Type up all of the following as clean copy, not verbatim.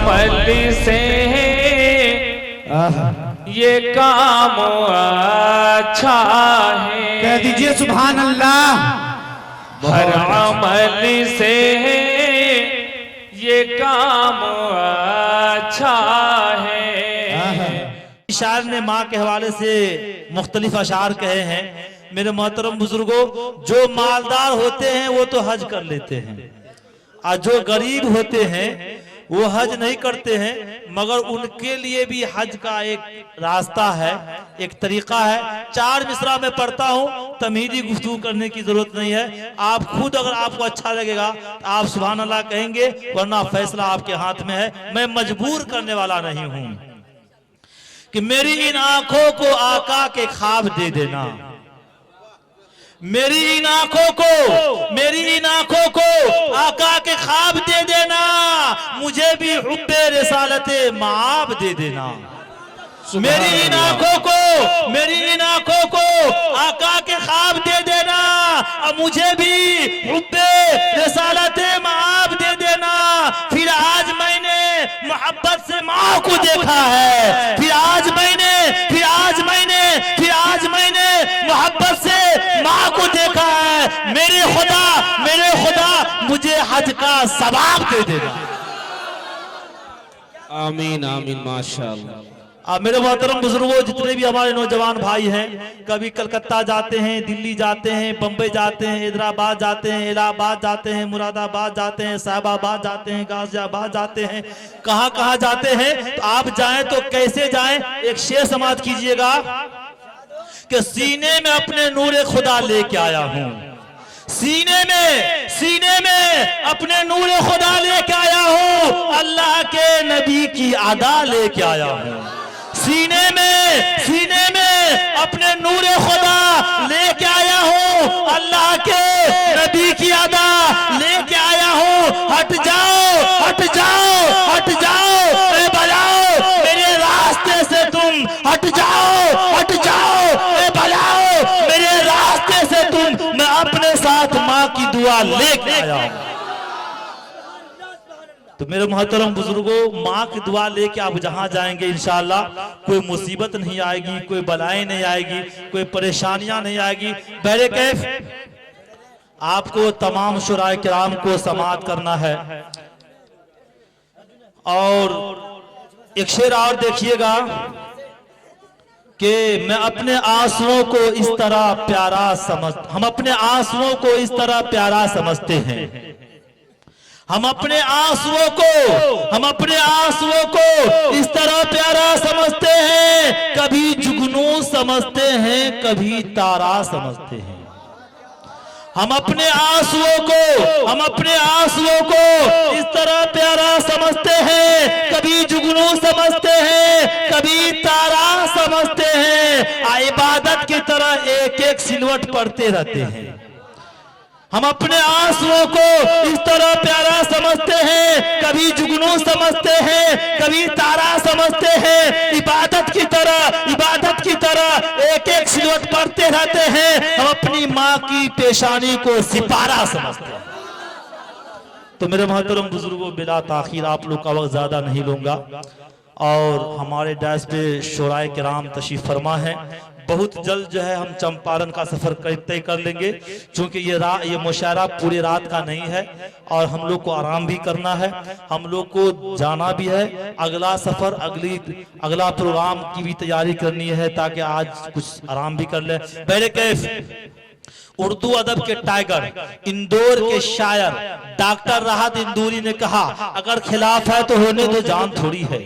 अमल से ये काम अच्छा है। कह दीजिए सुभान अल्लाह। हर अमल से ये काम अच्छा है। शायर ने माँ के हवाले से मुख्तलिफ अशार कहे हैं। मेरे मोहतरम बुजुर्गों, जो मालदार होते हैं वो तो हज कर लेते हैं, और जो गरीब होते हैं वो हज नहीं करते हैं, मगर उनके लिए भी हज का एक रास्ता है, एक तरीका है। 4 मिसरा में पढ़ता हूँ, तमहीदी गुफ्तगू करने की जरूरत नहीं है। आप खुद अगर आपको अच्छा लगेगा तो आप सुभान अल्लाह कहेंगे, वरना फैसला आपके हाथ में है। मैं मजबूर करने वाला नहीं हूँ कि मेरी इन आंखों को आका के ख्वाब दे देना, मेरी इन आंखों को आका के ख्वाब दे देना, मुझे भी हुब्बे रिसालते माब दे देना। मेरी इन आंखों को आका के ख्वाब दे देना, और मुझे भी हुब्बे रिसालते माब दे देना। फिर आज मैंने मोहब्बत से माँ को देखा है, फिर आज मैंने मोहब्बत से माँ को देखा है। मेरे खुदा मुझे हज का सवाब दे देगा। आमीन आमीन माशाअल्लाह। अब मेरे मोहतरम बुजुर्गों, जितने भी हमारे नौजवान भाई हैं, कभी कलकत्ता जाते हैं, दिल्ली जाते हैं, बम्बई जाते हैं, हैदराबाद जाते हैं, इलाहाबाद जाते हैं, मुरादाबाद जाते हैं, साहिबाबाद जाते हैं, गाजियाबाद जाते हैं, कहाँ जाते हैं। तो आप जाएं तो कैसे जाएं? एक शेर समाप्त कीजिएगा कि सीने में अपने नूरे खुदा लेके आया हूँ, सीने में अपने नूरे खुदा लेके आया हूँ, अल्लाह के नबी की अदा लेके आया हूँ। सीने में अपने नूरे खुदा लेके आया हूँ, अल्लाह के नबी की अदा लेके आया हूँ। हट जाओ ए बलाओ, मेरे रास्ते से तुम हट जाओ ए बलाओ, मेरे रास्ते से तुम। मैं अपने साथ माँ की दुआ लेके आया हूँ। तो मेरे मोहतरम बुजुर्गों, माँ की दुआ लेके आप जहां जाएंगे इंशाअल्लाह कोई मुसीबत नहीं आएगी, कोई बलाएं नहीं आएगी, कोई परेशानियां नहीं आएगी। बहरे कैफ आपको तमाम शुराए किराम को समाअत करना है। और एक शेर और देखिएगा कि मैं अपने आंसुओं को इस तरह प्यारा हम अपने आंसुओं को इस तरह प्यारा समझते हैं, हम अपने आंसुओं को इस तरह प्यारा समझते हैं। कभी जुगनू समझते हैं, कभी तारा समझते हैं। हम अपने आंसुओं को इस तरह प्यारा समझते हैं, कभी जुगनू समझते हैं, कभी तारा समझते हैं। इबादत की तरह एक एक सिलवट पढ़ते रहते हैं। हम अपने आंसुओं को इस तरह प्यारा समझते हैं, कभी जुगनू समझते हैं, कभी तारा समझते हैं। इबादत की तरह एक एक सिलवट पढ़ते रहते हैं। हम अपनी माँ की पेशानी को सिपारा समझते हैं। तो मेरे मोहतरम बुजुर्गों, बिला ताखीर आप लोग का वक्त ज्यादा नहीं लूंगा, और हमारे डैश पे शुराए किराम तशरीफ फरमा है। बहुत जल्द जो है हम चंपारण का सफर तय कर लेंगे, क्योंकि ये मुशायरा पूरी रात का नहीं है, और हम लोग को आराम भी करना है, हम लोग को जाना भी है। अगला सफर अगला प्रोग्राम की भी तैयारी करनी है, ताकि आज कुछ आराम भी कर ले। बहरे कैफ उर्दू अदब के टाइगर, इंदौर के शायर डॉक्टर राहत इंदौरी ने कहा, अगर खिलाफ है तो होने दो, जान थोड़ी है।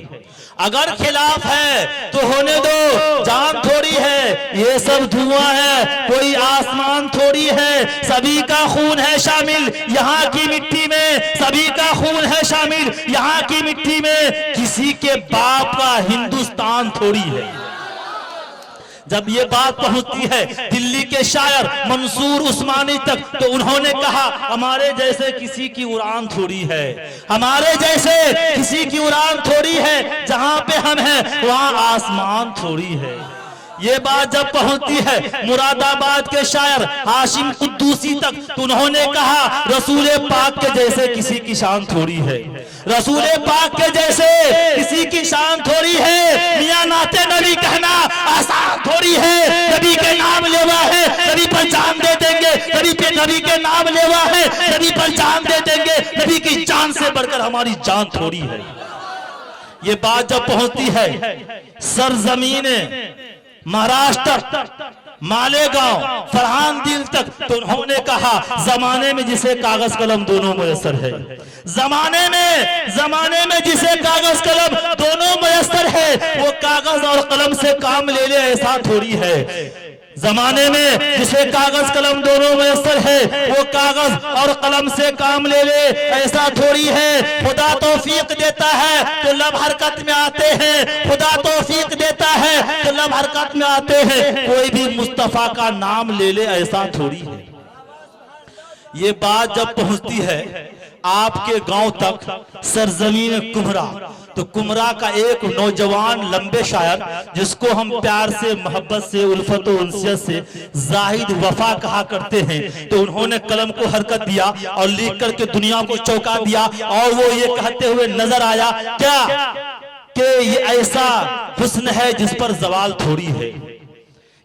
अगर खिलाफ है तो होने दो, जान थोड़ी है। ये सब धुआं है, कोई आसमान थोड़ी है। सभी का खून है शामिल यहाँ की मिट्टी में, सभी का खून है शामिल यहाँ की मिट्टी में। किसी के बाप का हिंदुस्तान थोड़ी है। जब ये बात पहुंचती है दिल्ली के शायर मंसूर उस्मानी तक, तो उन्होंने कहा, हमारे जैसे किसी की उड़ान थोड़ी है, हमारे जैसे किसी की उड़ान थोड़ी है। जहां पे हम हैं वहां आसमान थोड़ी है। ये बात जब पहुंचती है मुरादाबाद के शायर हाशिम कुद्दूसी तक, तो उन्होंने कहा रसूल पाक के जैसे किसी की शान थोड़ी है, रसूल पाक के जैसे किसी की शान थोड़ी है। मियां नाते नबी कहना आसान थोड़ी है, नबी के नाम लेवा है नबी पर जान दे देंगे, नबी के नाम लेवा है नबी पर जान दे देंगे, नबी की जान से बढ़कर हमारी जान थोड़ी है। ये बात जब पहुंचती है सरजमीन महाराष्ट्र मालेगांव फरहान दिल तक, तो उन्होंने कहा जमाने में जिसे कागज कलम दोनों मुयस्सर है, जमाने में जिसे कागज कलम दोनों मुयस्सर है, वो कागज और कलम से काम ले ले ऐसा थोड़ी है। जमाने में जिसे कागज कलम दोनों मुयस्सर है, वो कागज और कलम से काम ले ले ऐसा थोड़ी है। खुदा तौफीक देता है तो लब हरकत में आते हैं, खुदा तौफीक देता है तो लब हरकत में आते हैं, कोई भी मुस्तफा का नाम ले ले ऐसा थोड़ी है। ये बात जब पहुंचती है आपके गांव तक सरजमीन कुमरा, तो कुमरा का एक नौजवान लंबे शायर जिसको हम प्यार से मोहब्बत से उल्फत और उनसियत से जाहिद वफा कहा करते हैं, तो उन्होंने कलम को हरकत दिया और लिख करके दुनिया को चौंका दिया। और वो ये कहते हुए नजर आया क्या कि ये ऐसा हुस्न है जिस पर जवाल थोड़ी है,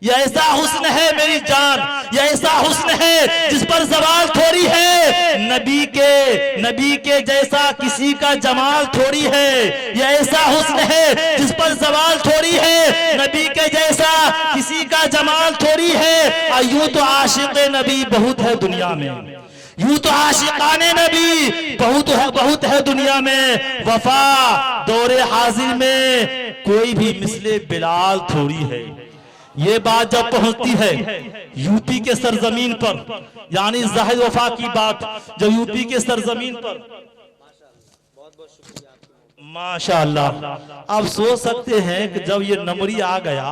ये ऐसा हुस्न है मेरी जान, ये ऐसा हुस्न है जिस पर जवाल थोड़ी है। नबी के जैसा किसी का जमाल थोड़ी है, ये ऐसा हुस्न है जिस पर जवाल थोड़ी है। नबी के जैसा किसी का जमाल थोड़ी है। यूं तो आशिक नबी बहुत है दुनिया में, यूं तो आशिकाने नबी बहुत है दुनिया में। वफा दौरे हाजिर में कोई भी मिसले बिलाल थोड़ी है। ये बात जब पहुंचती है यूपी के सरजमीन पर, यानी जाहिद वफा की बात जब यूपी के सरजमीन पर, माशाअल्लाह आप सोच सकते हैं कि जब ये नंबरी आ गया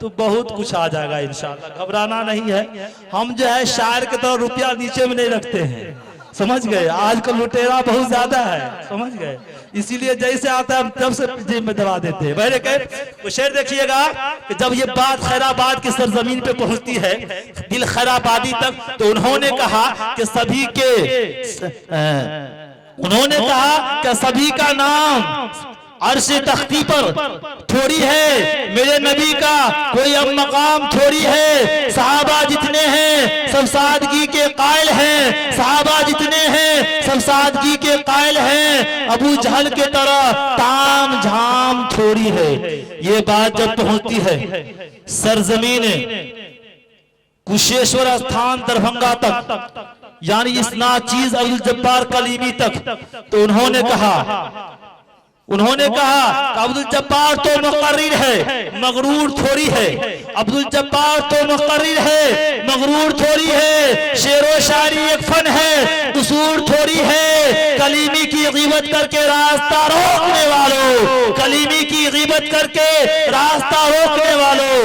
तो बहुत कुछ आ जाएगा इंशाअल्लाह, घबराना नहीं है। हम जो है शायर की तरह रुपया नीचे में नहीं रखते हैं, समझ गए। आजकल लुटेरा बहुत ज्यादा है, समझ गए, इसीलिए जैसे आता है हम तब से जेब में दबा देते हैं। मैंने कहे शेर देखिएगा कि जब ये बात खैराबाद की सरजमीन पे पहुंचती है दिल खैराबादी तक, तो उन्होंने कहा कि सभी का नाम अर्श तख्ती पर थोड़ी है, मेरे नबी का कोई अब मकाम थोड़ी है। सहाबा जितने हैं सब सादगी के कायल हैं, सहाबा जितने हैं सब सादगी के कायल हैं। अबू जहल के तरह ताम झाम थोड़ी है। ये बात जब पहुंचती है सरजमीन कुशेश्वर स्थान दरभंगा तक, यानी इस नाचीज अब्दुल जब्बार कलीमी तक, तो उन्होंने कहा अब्दुल जब्बार तो मुकर्रिर है मगरूर थोड़ी है, अब्दुल जब्बार तो मुकर्रिर है मगरूर थोड़ी है। शेरो शायरी एक फन है कसूर थोड़ी है। कलीमी की ग़ीबत करके रास्ता रोकने वालों, कलीमी की ग़ीबत करके रास्ता रोकने वालों,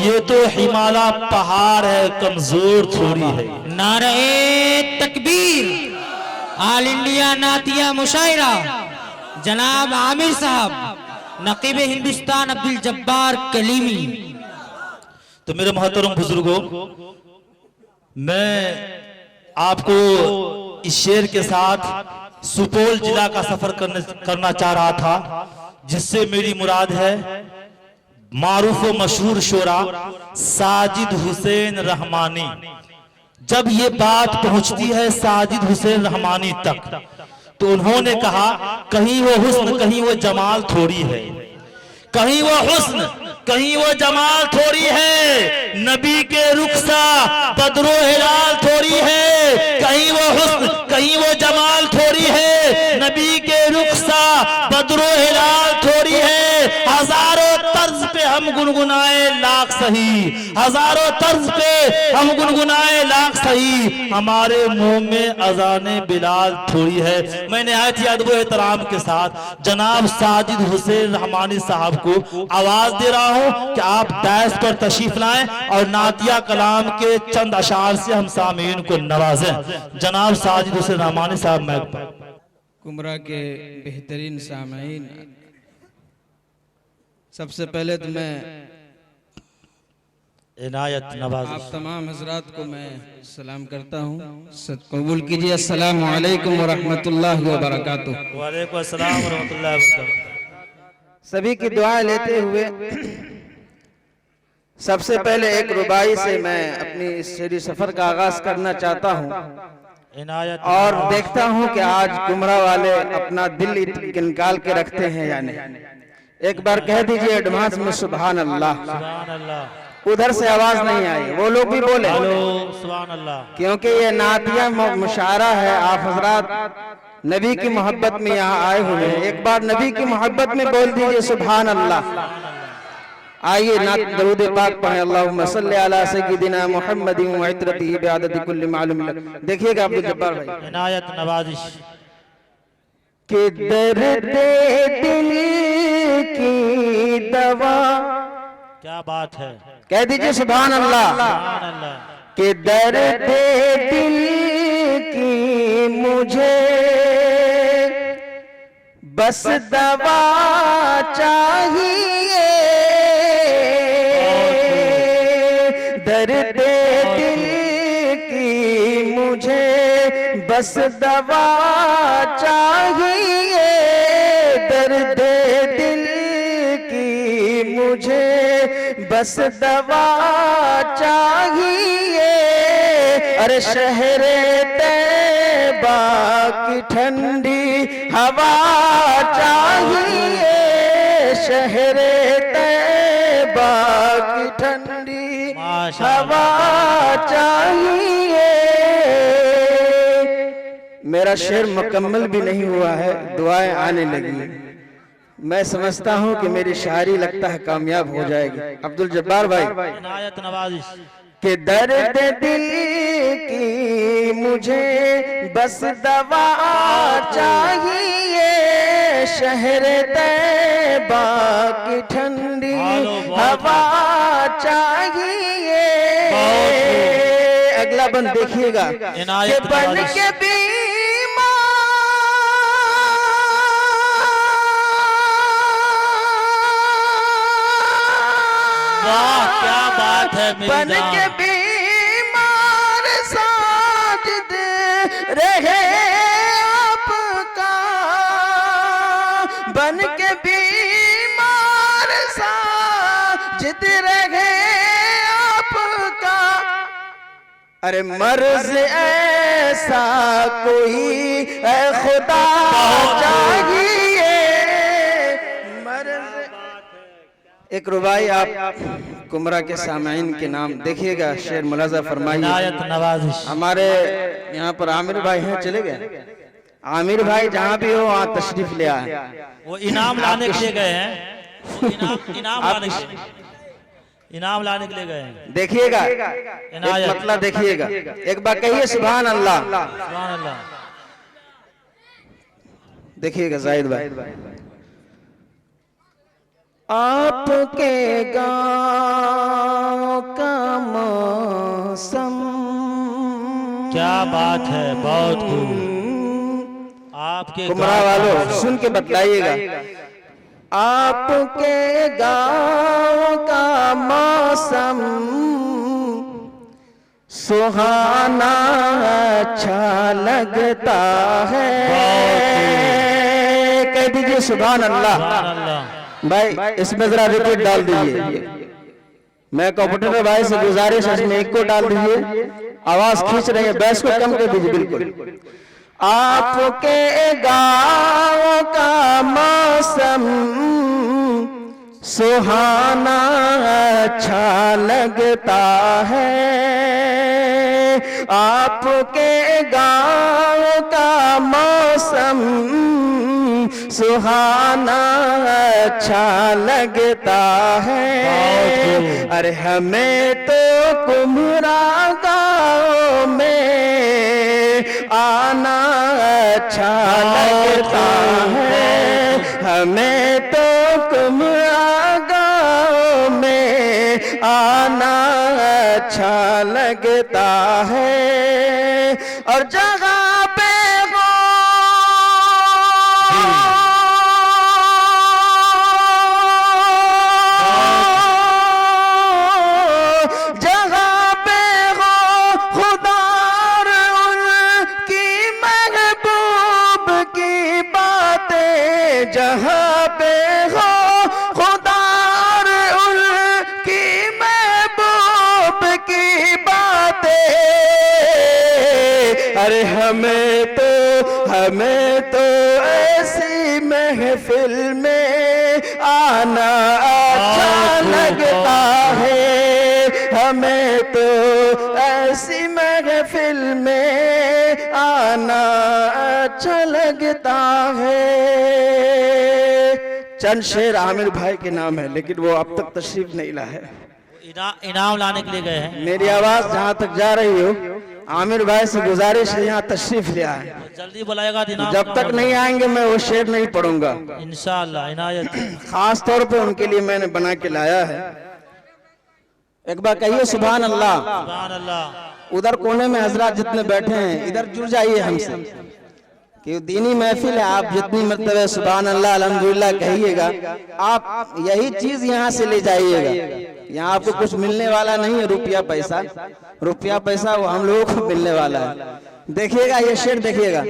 ये तो हिमालय पहाड़ है कमजोर थोड़ी है। नारे तकबीर, ऑल इंडिया नातिया मुशायरा जनाब आमिर साहब, नकीब हिंदुस्तान अब्दुल जब्बार कलीमी। तो मेरे मोहतरम बुजुर्गों, मैं आपको इस शेर के साथ सुपौल जिला का सफर करना चाह रहा था, जिससे मेरी मुराद है मारूफ व मशहूर शोरा साजिद हुसैन रहमानी। जब ये बात पहुंचती है साजिद हुसैन रहमानी तक, तो उन्होंने कहा कहीं वो हुस्न कहीं वो जमाल थोड़ी है, कहीं वो हुस्न कहीं वो जमाल थोड़ी है। नबी के रुखसा बदरो हिलाल थोड़ी है, कहीं वो हुस्न कहीं वो जमाल थोड़ी है। नबी के रुखसा बदरो हिलाल थोड़ी है। हजारों तर्ज पे हम गुनगुनाए लाख सही, हजारों तर्ज पे हम गुनगुनाए लाख सही, हमारे मुंह में अजाने बिलाल थोड़ी है। मैं निहायत ही अदब एहतराम के साथ जनाब साजिद हुसैन रहमानी साहब को आवाज दे रहा हूं कि आप डायस पर तशरीफ लाएं और नातिया कलाम के चंद अशार से हम सामीन को नवाजें। जनाब साजिद हुसैन रहमानी साहब मैं कुमरा के बेहतरीन सामीन, सबसे पहले तो मैं इनायत आप नवाजिश। तमाम हजरात को मैं सलाम करता हूँ। कबूल कीजिए। अस्सलामु अलैकुम व रहमतुल्लाहि व बरकातुहू। वालेकुम अस्सलाम व रहमतुल्लाहि व बरकातुहू। सभी की दुआएं लेते हुए सबसे पहले एक रुबाई से मैं अपनी इस शेरी सफर का आगाज करना चाहता हूं इनायत और देखता हूं कि आज कुमरा वाले अपना दिल निकाल के रखते हैं या नहीं। एक बार कह दीजिए एडवांस में सुभान अल्लाह। सुभान अल्लाह। उधर से आवाज नहीं आई, वो लोग भी बोले, हेलो सुभान अल्लाह। क्योंकि ये नातिया मुशायरा है। आप हजरात नबी की मोहब्बत में यहाँ आए हुए हैं, एक बार नबी की मोहब्बत में बोल दीजिए सुभान अल्लाह। आइए नात दरूद पाक पढ़े। अल्लाहुम्मा सल्ली अला सय्यिदिना मुहम्मदिन व इत्रतिही बिअदद कुल्ली मालूम लक। देखिएगा अब्दुल जब्बार भाई, इनायत नवाजिश। कि दर्द दिल की दवा, क्या बात है, कह दीजिए सुभान अल्लाह। सुभान अल्लाह। कि दर्द दिल की मुझे बस दवा चाहिए, दर्द दिल की मुझे बस दवा चाहिए, दर्द दिल की मुझे बस दवा चाहिए। अरे शहरे तैबा की ठंडी हवा चाहिए, शहरे तैबा की ठंडी हवा चाहिए। मेरा शेर मुकम्मल भी नहीं हुआ है, दुआएं आने लगी। मैं समझता हूं कि मेरी शायरी लगता है कामयाब हो जाएगी। अब्दुल जब्बार भाई, इनायत नवाजिश। कि दर्द दिल की मुझे बस दवा चाहिए, शहर तैबा की ठंडी हवा चाहिए। अगला बंद देखिएगा, कि बन के क्या बात है मेरी बन जान। के बीमार साजिद रहे आपका, बन के बीमार साजिद रहे आपका। अरे मर्ज ऐसा कोई ऐ खुदा चाहिए, मर्ज। एक रुबाई आप कुमरा के सामईन के नाम देखिएगा, शेर मुलाजा फरमाइए। इनायत नवाजिश। हमारे यहाँ पर आमिर भाई हैं, चले गए। आमिर भाई जहाँ भी हो वहाँ तशरीफ ले आए। वो इनाम लाने के लिए गए हैं, वो इनाम लाने के लिए, इनाम लाने के लिए गए हैं। देखिएगा एक मतलब देखिएगा, एक बार कहिए सुभान अल्लाह। सुभान अल्लाह। देखिएगा जाहिद भाई, आपके गाँव का मौसम, क्या बात है, बहुत खूब। आपके कुमरा वालों सुन के बतलाइएगा, आपके गाँव का मौसम सुहाना अच्छा लगता है। कह दीजिए सुभान अल्लाह। सुभान अल्लाह। भाई इसमें जरा रिपीट डाल दीजिए। मैं कंप्यूटर भाई से गुजारिश है इसमें एक को डाल दीजिए, आवाज खींच रही है, बैस को कम कर दीजिए बिल्कुल। आपके गाँव का मौसम सुहाना अच्छा लगता है, आपके गाँव का मौसम सुहाना अच्छा लगता है। अरे हमें तो कुमरा गाँव में आना अच्छा लगता है, हमें तो कुमरा गाँव में आना अच्छा लगता है। और जगह पे जहाँ पे हो खुदा और उनकी महबूब की बातें, अरे हमें तो ऐसी महफिल में आना अच्छा लगता है, हमें तो ऐसी महफिल में आना अच्छा लगता है। चंद शेर आमिर भाई के नाम है, लेकिन वो अब तक तशरीफ नहीं लाए। इनाम लाने के लिए गए हैं। मेरी आवाज जहाँ तक जा रही हो, आमिर भाई से गुजारिश है यहाँ तशरीफ ले आए। जल्दी बुलाएगा तो इनाम जब तक नहीं आएंगे मैं वो शेर नहीं पढ़ूंगा। इंशाअल्लाह इनायत। खास तौर पे उनके लिए मैंने बना के लाया है। एक बार कहिए सुभान अल्लाह। सुभान अल्लाह। उधर कोने में हजरात जितने बैठे हैं इधर जुड़ जाइए हमसे, कि दीनी महफिल है। आप जितनी मर्तबा सुभान अल्लाह अल्हम्दुलिल्लाह कहिएगा, आप यही चीज यहाँ से ले जाइएगा। यहाँ आपको कुछ मिलने वाला नहीं है, रुपया पैसा वो हम लोगों को मिलने वाला है। देखिएगा ये शेर देखिएगा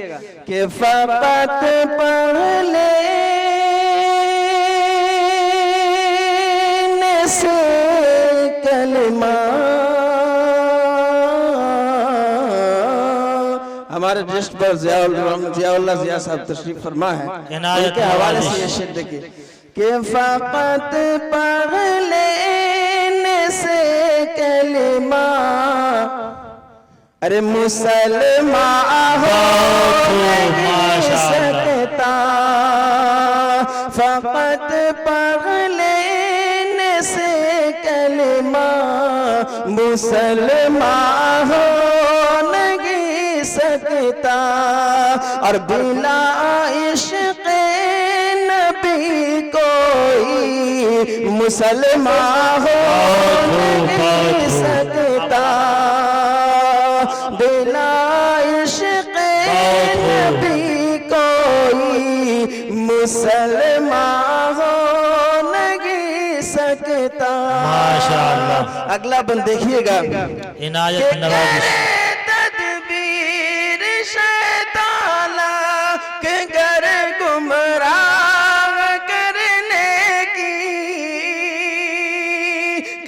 कि फकत पढ़ लेने से कलमा, हमारे ज्येष्ठ पर जियाउल्लाह जिया साहब तशरीफ फरमा है, उनके हवाले से ये शेर देखिए कि फकत पढ़ लेने से कलमा, अरे मुसलमान हो नहीं सकता, फकत पढ़ लेने से कलमा मुसलमान हो नहीं सकता, और बिना इश्क़ नबी कोई मुसलमान हो नहीं सकता, बिना इश्क़ नबी कोई मुसलमान हो नहीं सकता। माशाअल्लाह। अगला बंद देखिएगा, इनायत नवाजिश। तदबीर शैताना के घर गुमराह करने की,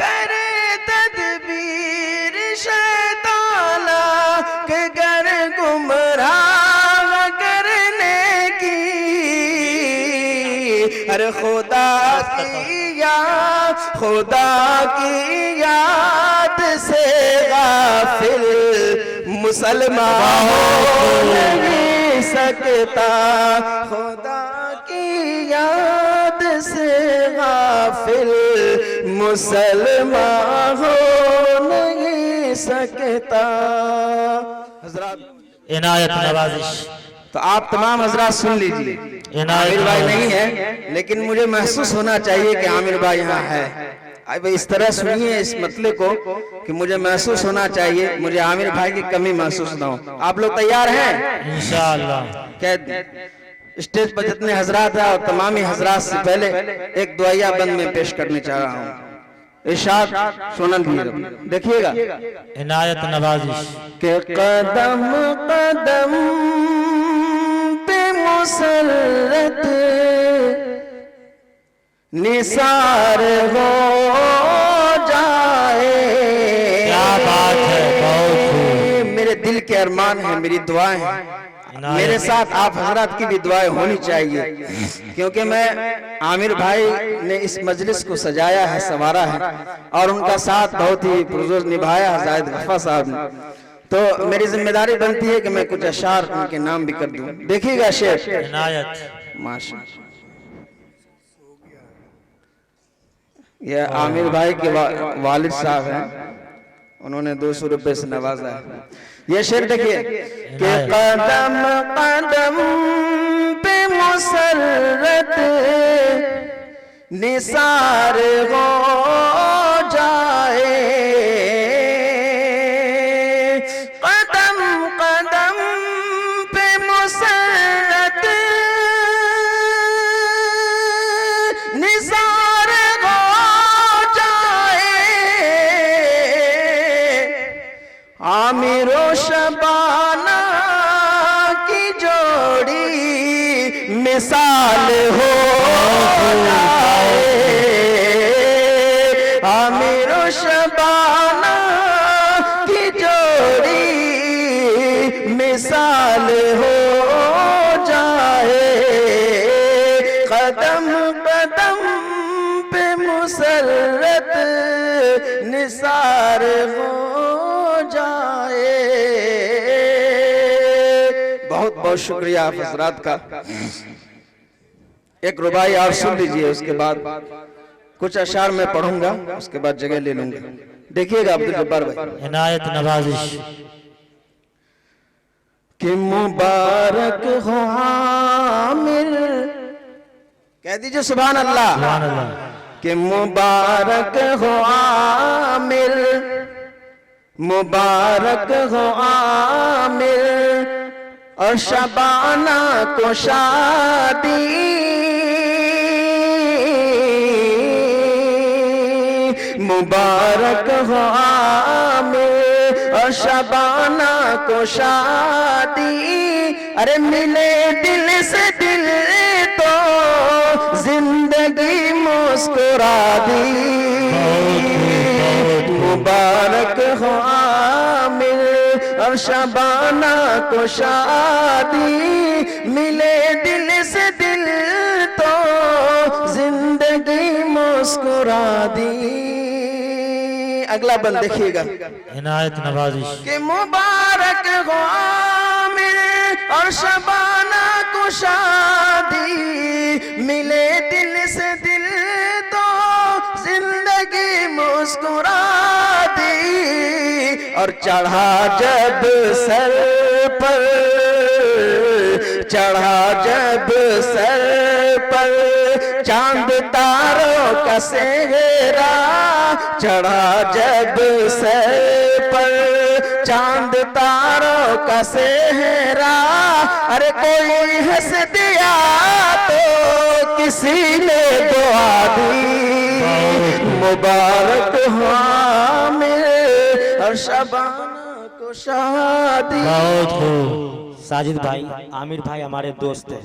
करे तदबीर शैताना के घर गुमराह करने की, अरे खुदा की याद से गाफिल मुसलमान हो नहीं सकता, खुदा की याद से गाफिल मुसलमान हो नहीं सकता। हजरात इनायत नवाजिश। तो आप तमाम हजरात सुन लीजिए, आमिर भाई नहीं है लेकिन मुझे महसूस होना चाहिए कि आमिर भाई यहाँ है। अब इस तरह सुनिए इस मतले को कि मुझे महसूस होना चाहिए, मुझे आमिर भाई की कमी महसूस ना हो। आप लोग तैयार हैं? इंशाअल्लाह। क्या स्टेज पर जितने हजरात हैं और तमामी हजरात से पहले एक दुआया बंद में पेश करने चाह रहा हूँ। इरशाद सुनन देखिएगा, इनायत नवाजिश। के कदम कदम पे मुसल्लत निसार हो जाए। क्या बात है, बहुत खूब। मेरे दिल के अरमान है, मेरी दुआएं हैं, मेरे साथ आप हजरात की भी दुआएं होनी चाहिए, क्योंकि मैं आमिर भाई ने इस मजलिस को सजाया है, संवारा है और उनका साथ बहुत ही पुरजोर निभाया है जाहिद गफ्फा साहब ने, तो मेरी जिम्मेदारी बनती है कि मैं कुछ अशार उनके नाम भी कर दूं। देखिएगा शेर। इनायत। माशाअल्लाह। ये आमिर भाई के वालिद साहब हैं, उन्होंने 200 रुपए से नवाजा है। ये शेर देखिए कि कदम कदम पे मुसर्रत निसार हो जाए, कदम कदम पे मुसर्रत निसार हो जाए। आमिर शबाना की जोड़ी मिसाल हो जाए, आमिर और शबाना की जोड़ी मिसाल हो जाए, कदम कदम पे मुसर्रत निसार हो जाए। बहुत बहुत शुक्रिया आप हजरात का। एक रुबाई आप सुन लीजिए, उसके बाद कुछ अशार मैं पढ़ूंगा, उसके बाद जगह ले लूंगा। देखिएगा अब्दुल जब्बार भाई। इनायत नवाजिश। कि मुबारक हो आमिर, कह दीजिए सुभान अल्लाह। सुभान अल्लाह। कि मुबारक हो आमिर, मुबारक हो आमिर और शबाना को शादी, मुबारक हो आमिर और शबाना को शादी। अरे मिले दिल से दिल तो जिंदगी मुस्कुरा दी, मुबारक हो आमिर और शबाना को शादी। मिले दिल से दिल तो जिंदगी मुस्कुरा दी। अगला बंद देखिएगा। इनायत नवाजिश। कि मुबारक हो आमिर और शबाना को शादी, मिले दिल से दिल तो जिंदगी मुस्कुरा दी। और चढ़ा जब सर पर, चढ़ा जब सर पर चांद तारों का सेहरा, चढ़ा जब सर पर चांद तारों का सेहरा। अरे कोई हंस दिया तो किसी ने दुआ दी, मुबारक हो आमिर और शबाना को शादी। बहुत खूब। साजिद भाई, आमिर भाई हमारे दोस्त हैं,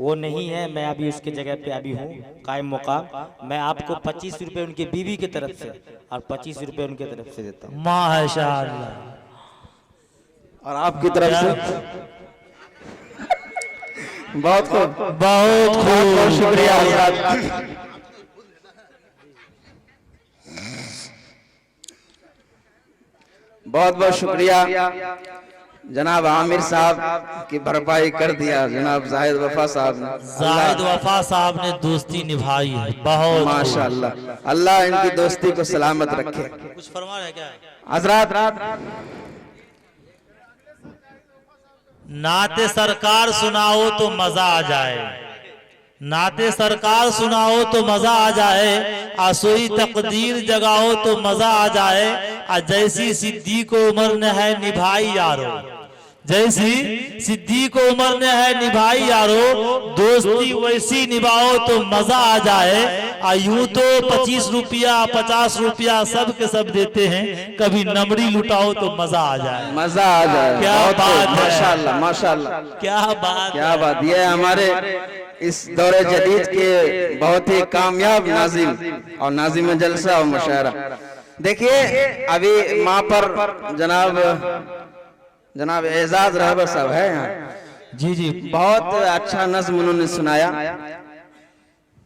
वो नहीं है, मैं अभी उसके जगह पे अभी हूँ कायम मुकाम। मैं आपको 25 रुपए उनकी बीवी की तरफ से और 25 रुपए उनके तरफ से देता हूँ। माशाअल्लाह। और आपकी तरफ से बहुत खूब, बहुत बहुत खूब। शुक्रिया हजरात। बहुत बहुत शुक्रिया। जनाब आमिर साहब की भरपाई कर दिया जनाब जाहिद वफा साहब ने। जाहिद वफा साहब ने दोस्ती निभाई है। बहुत माशाअल्लाह, अल्लाह इनकी दोस्ती को सलामत रखे। कुछ फरमा रहे क्या? हजरात नाते सरकार सुनाओ तो मजा आ जाए, नाते सरकार सुनाओ तो मजा आ जाए, आसोई तकदीर जगाओ तो मजा आ जाए। आ जैसी सिद्दीक उमर ने है निभाई यारो, जैसी सिद्दीक उमर ने है निभाई यारो, दोस्ती वैसी निभाओ तो मजा आ जाए। यूं तो 25 रुपया 50 रुपया सब के सब देते हैं, कभी नमरी लुटाओ तो मजा आ जाए। मजा आ जाए। क्या बहुत बात खूब, है। माशाअल्लाह माशाअल्लाह, क्या बात, क्या बात। ये हमारे इस दौरे जदीद के बहुत ही कामयाब नाजिम और नाजिम जलसा और मुशायरा। देखिए अभी माँ पर जनाब एजाज रहबर साहब है यहाँ। जी जी, बहुत अच्छा नज्म उन्होंने सुनाया।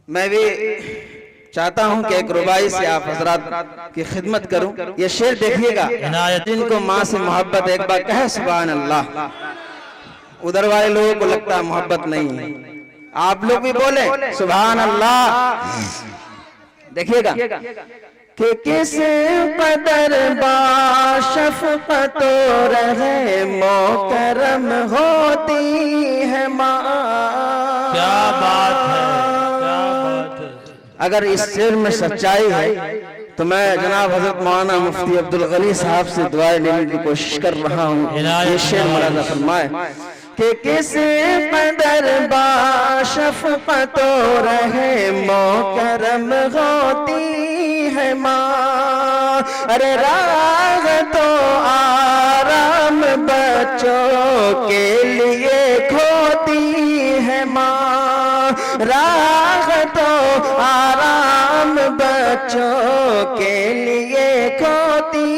मैं भी चाहता हूं कि एक रुबाई से आप हजरात की खिदमत करूं। ये शेर देखिएगा, जिनको माँ से मोहब्बत एक बार कहे सुभान अल्लाह, उधर वाले लोगों को लगता है मोहब्बत नहीं है, आप लोग भी बोले सुभान अल्लाह। देखिएगा कि किस कदर बाशफ़क़त रहे मोकरम होती है माँ। क्या बात है, क्या बात है। अगर इस शेर में सच्चाई है तो मैं जनाब हजरत मौलाना मुफ्ती अब्दुल गनी साहब से दुआएं लेने की कोशिश कर रहा हूँ। ये शेर मुलाज़ा फरमाए कि किस कदर बाशफ़क़त रहे मोकरम होती है माँ। अरे राह तो आराम बच्चों के लिए खोती है माँ। राह तो आराम बच्चों के लिए खोती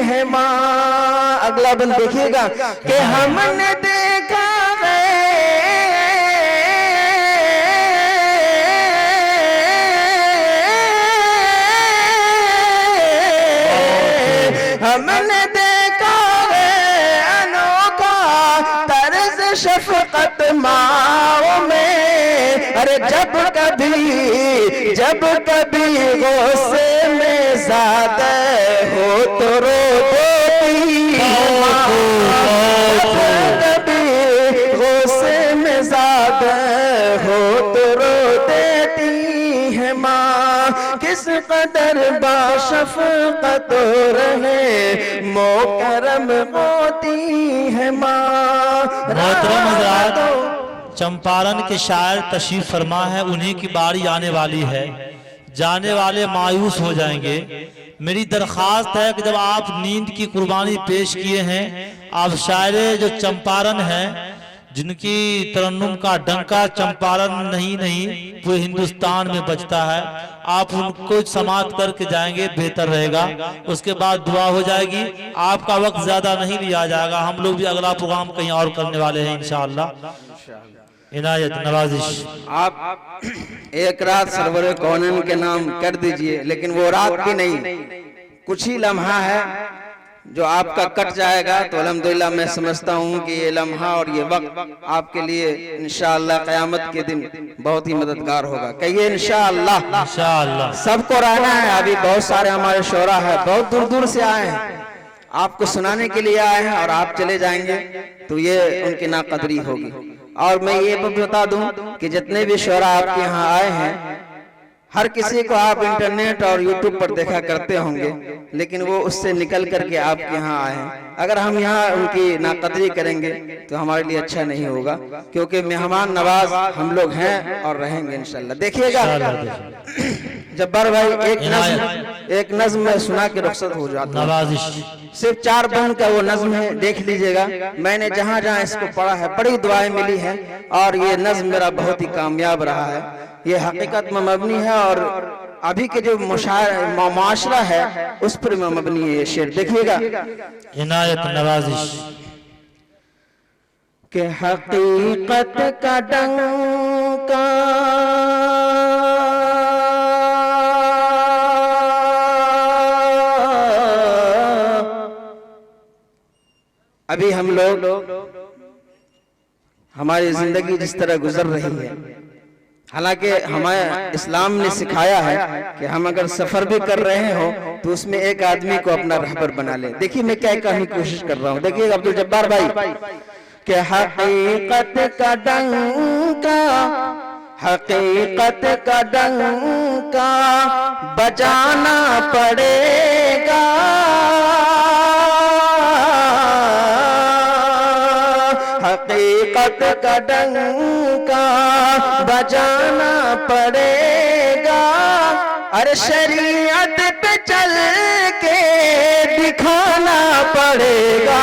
है माँ। अगला बंद देखिएगा कि हमने देखा हमने देखा है अनोखा तर्ज शफकत माओ में। अरे जब कभी गुस्से में ज़्यादा हो तो रो देती है माँ। कभी गुस्से में ज़्यादा हो तो रो देती है माँ। किस कदर बाशफ़क़त रहे मोकरम होती है माँ। मोहतरम हज़रात, चंपारण के शायर तशरीफ फरमा है, उन्हीं की बारी आने वाली है। जाने वाले मायूस हो जाएंगे। मेरी दरख्वास्त है कि जब आप नींद की कुर्बानी पेश किए हैं, आप शायर जो चंपारण हैं, जिनकी तरन्नुम का डंका चंपारण नहीं पूरे हिंदुस्तान में बजता है, आप उनको समाप्त करके जाएंगे, बेहतर रहेगा। उसके बाद दुआ हो जाएगी। आपका वक्त ज्यादा नहीं लिया जाएगा। हम लोग भी अगला प्रोग्राम कहीं और करने वाले हैं इंशाअल्लाह। इनायत नवाजिश। आप एक रात सरवर कौनन के नाम कर दीजिए, लेकिन वो रात भी नहीं, कुछ ही लम्हा है जो आपका कट जाएगा। तो अल्हम्दुलिल्लाह मैं समझता हूँ कि ये लम्हा और ये वक्त आपके लिए इंशाअल्लाह क़यामत के दिन बहुत ही मददगार होगा। कहिए इंशाअल्लाह। इंशाअल्लाह सबको रहना है। अभी बहुत सारे हमारे शोरा है, बहुत दूर दूर से आए हैं, आपको सुनाने के लिए आए हैं, और आप चले जाएंगे तो ये उनकी नाकदरी होगी। और मैं ये बता दूं कि जितने भी शोरा आपके यहाँ आए हैं, हर किसी को आप इंटरनेट और यूट्यूब पर देखा करते होंगे, लेकिन वो उससे निकल करके आपके यहाँ आए हैं। अगर हम यहाँ उनकी नाकदरी करेंगे तो हमारे लिए अच्छा नहीं होगा, क्योंकि मेहमान नवाज हम लोग हैं और रहेंगे इंशाल्लाह। देखिएगा जब्बार भाई, एक नज्म में सुना के रुखसत हो जाता है। नवाजिश सिर्फ 4 बंद का वो नज्म है, देख लीजिएगा। मैंने जहाँ जहाँ इसको पढ़ा है, बड़ी दुआएं मिली हैं, और ये नज्म मेरा बहुत ही कामयाब रहा है। ये हकीकत में मबनी है, और अभी के जो मुआशरा है उस पर मबनी है ये शेर। देखिएगा इनायत नवाजिश। कि हकीकत का डंका अभी हम लोग हमारी जिंदगी जिस तरह गुजर रही है, हालांकि हमें इस्लाम ने सिखाया है कि हम अगर सफर भी कर रहे हो तो उसमें एक आदमी को अपना रहबर बना ले। देखिए मैं क्या कहने की कोशिश कर रहा हूँ। देखिए अब्दुल जब्बार भाई, कि हकीकत का डंका, हकीकत का डंका बजाना पड़ेगा। हकीकत का डंका बजाना पड़ेगा। अरे शरीयत पे चल के दिखाना पड़ेगा।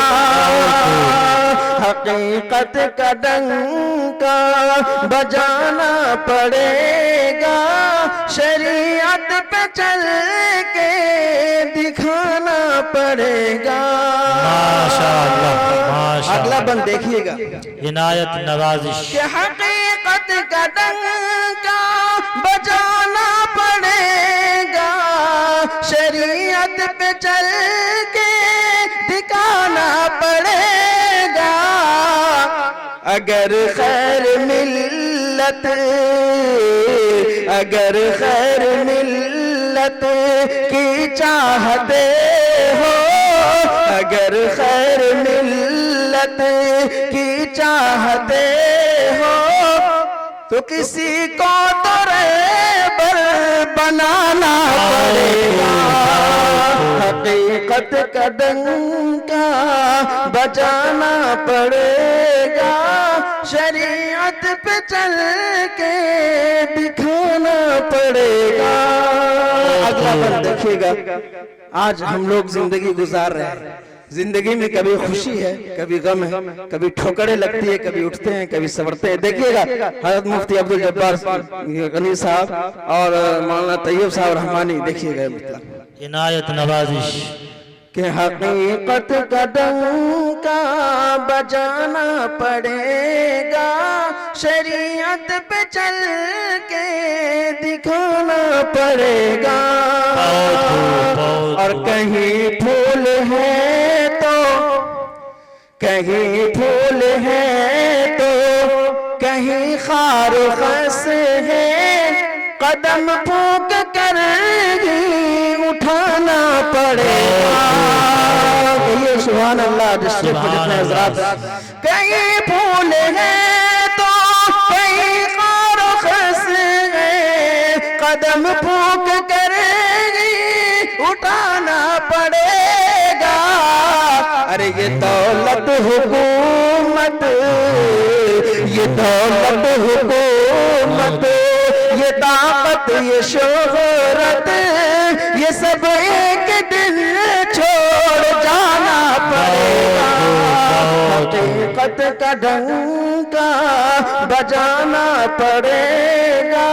हकीकत का डंका बजाना पड़ेगा। शरीयत पे चल के दिखाना पड़ेगा। माशाअल्लाह माशाअल्लाह। अगला बंद देखिएगा। इनायत नवाजिश। कि हकीकत का डंका बजाना पड़ेगा। शरीयत पे चल के दिखाना पड़ेगा। अगर खैर मिल्लत, अगर खैर मिल्लत की चाहते हो, अगर खैर मिल्लत की चाहते हो, तो किसी को तो रहबर बनाना पड़ेगा। हकीकत का डंका बजाना पड़ेगा। शरीयत पे चल के दिखाना पड़ेगा। अगला बंद देखिएगा। आज हम लोग जिंदगी गुजार रहे हैं, जिंदगी में कभी खुशी है, कभी गम है, कभी ठोकरें लगती है, कभी उठते हैं, कभी संवरते हैं। देखिएगा हजरत मुफ्ती अब्दुल जब्बार गनी साहब और मौलाना तैयब साहब रहमानी, देखिएगा मतलब इनायत नवाजिश कि हकीकत का डंका बजाना पड़ेगा, शरीयत पे चल के दिखाना पड़ेगा। और कहीं फूल है तो, कहीं फूल है तो, कहीं खार खस है, कदम फूक कर ही उठाना पड़ेगा। ये सुभान अल्लाह जिससे जितने हजरात, कहीं फूल है तो कहीं खार खस है, कदम फूक कर ही उठाना पड़ेगा। अरे ये दौलत हुकूमत, ये दौलत हुकूमत, ये ताकत, ये शोहरत, ये सब एक दिन छोड़ जाना पड़ेगा। हकीकत का डंका बजाना पड़ेगा,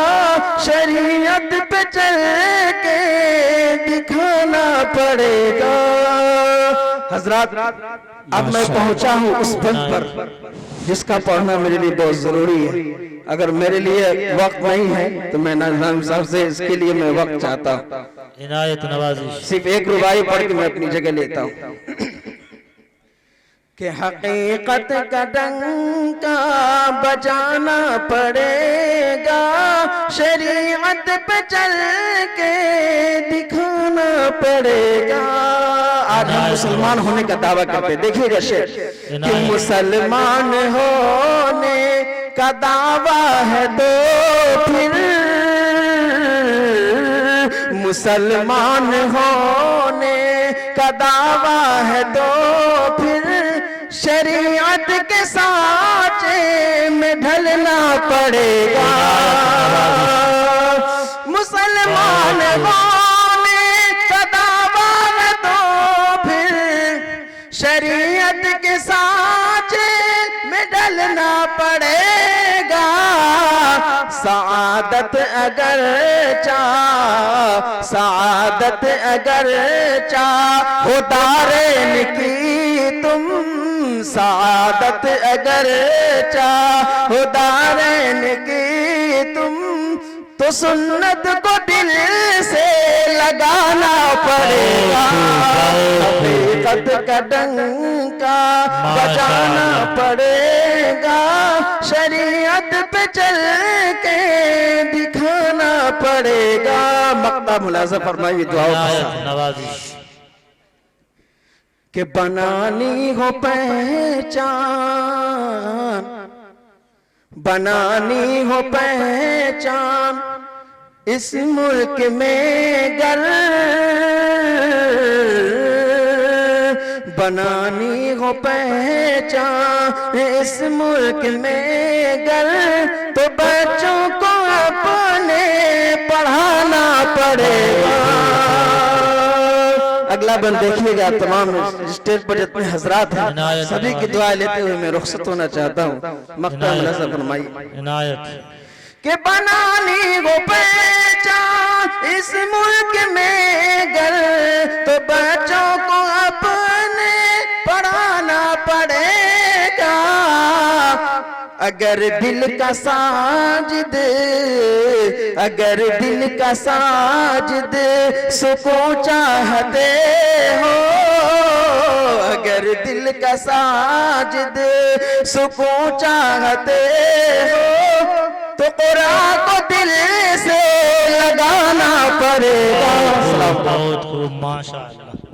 शरीयत पे चल के दिखाना पड़ेगा। हजरात, अब मैं पहुंचा हूं उस पद पर जिसका पढ़ना मेरे लिए बहुत जरूरी है। अगर मेरे लिए वक्त नहीं है तो मैं नाज़िम साहब से इसके लिए मैं वक्त चाहता हूँ। इनायत नवाजिश सिर्फ एक रुबाई पढ़ के मैं अपनी जगह लेता हूँ कि हकीकत का डंका बजाना पड़ेगा, शरीयत पे चल के दिखाना पड़ेगा। आज हम मुसलमान होने का दावा करते हैं। देखिएगा शेर कि मुसलमान होने का दावा है तो फिर, मुसलमान होने का दावा है तो फिर, शरीयत के सांचे में ढलना पड़ेगा। मुसलमान होने का दावा है तो फिर, शरीयत के सांचे में ढलना पड़ेगा। सआदत अगर चाह, सआदत अगर चाह हो दारेन की तुम, सआदत अगर चाह हो दारेन की तुम, तो सुन्नत को दिल से लगाना पड़ेगा। हकीकत का डंका बजाना पड़ेगा, शरीयत पे चल के दिखाना पड़ेगा। मक्ता मुलाजा फरमाइए दुआ नवाजिश कि बनानी हो पहचान, बनानी हो पहचान इस मुल्क में गर, बनानी हो पहचान इस मुल्क में गर, तो बच्चों को अपने पढ़ाना पड़ेगा। अगला बंद देखिएगा। तमाम स्टेज पर जितने हजरात हैं सभी की दुआ लेते हुए मैं रुखसत होना चाहता हूँ। मक्ता मुलाजा फरमाइए। इनायत कि बनानी वो पहचान इस मुल्क में गर, तो बच्चों को अपने पढ़ाना पड़ेगा। अगर दिल का साजिद, अगर दिल का साजिद सुकून चाहते हो, अगर दिल का साजिद सुकून चाहते हो, तो कुरान को दिल से लगाना पड़ेगा। बहुत खूब माशाअल्लाह।